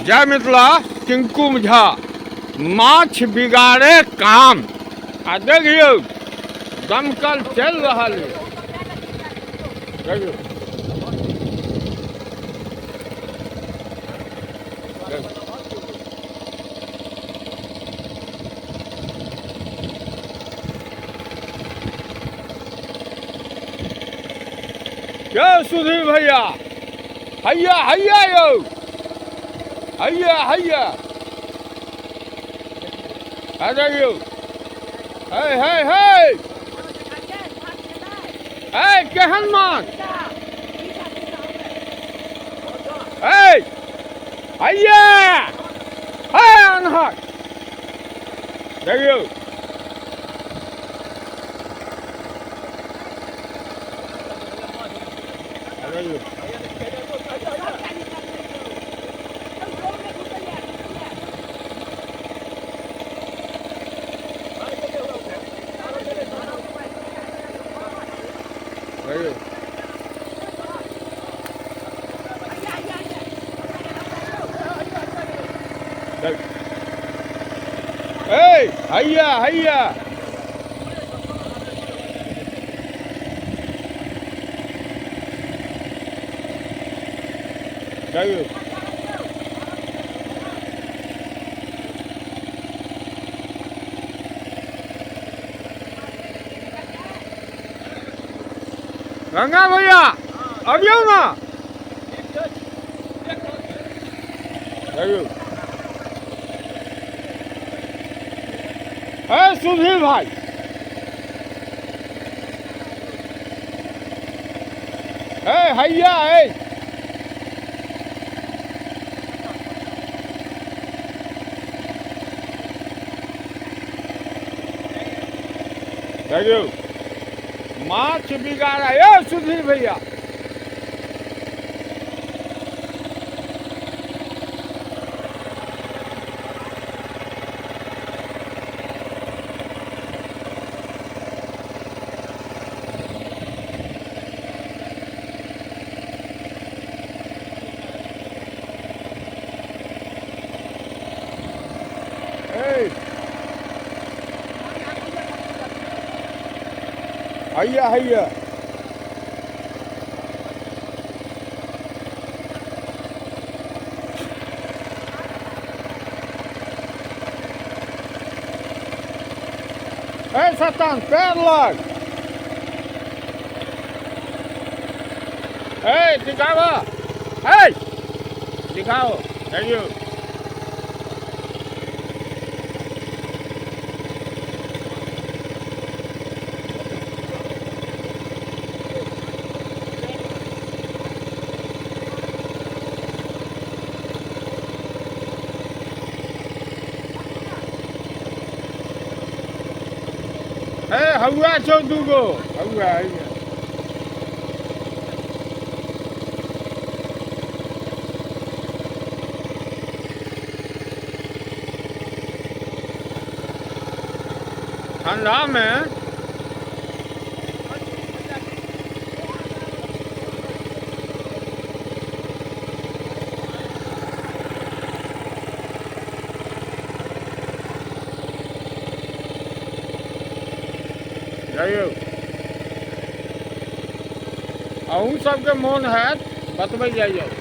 जय मिथिला टिंकू झा माछ बिगाड़े काम आ देखियो दमकल चल रहा है। देखियो क्या सुधीर भैया हैया हैया यो हैया हैया आ देखियो हे हे हे हे केहन माछ हे हैया हे अनहर देखियो hey hayya hayya देखियो गंगा भैया अबियो ना देखियो है सुधीर भाई है हैया है देखियो माछ बिगाड़ा है सुधीर भैया हैया हैया ए सतान पैर लग ए दिखाओ ए दिखाओ देखियो हवा छो दूगो हवा ठंडा में अहूँ सबके मोन है बतबै जाइए।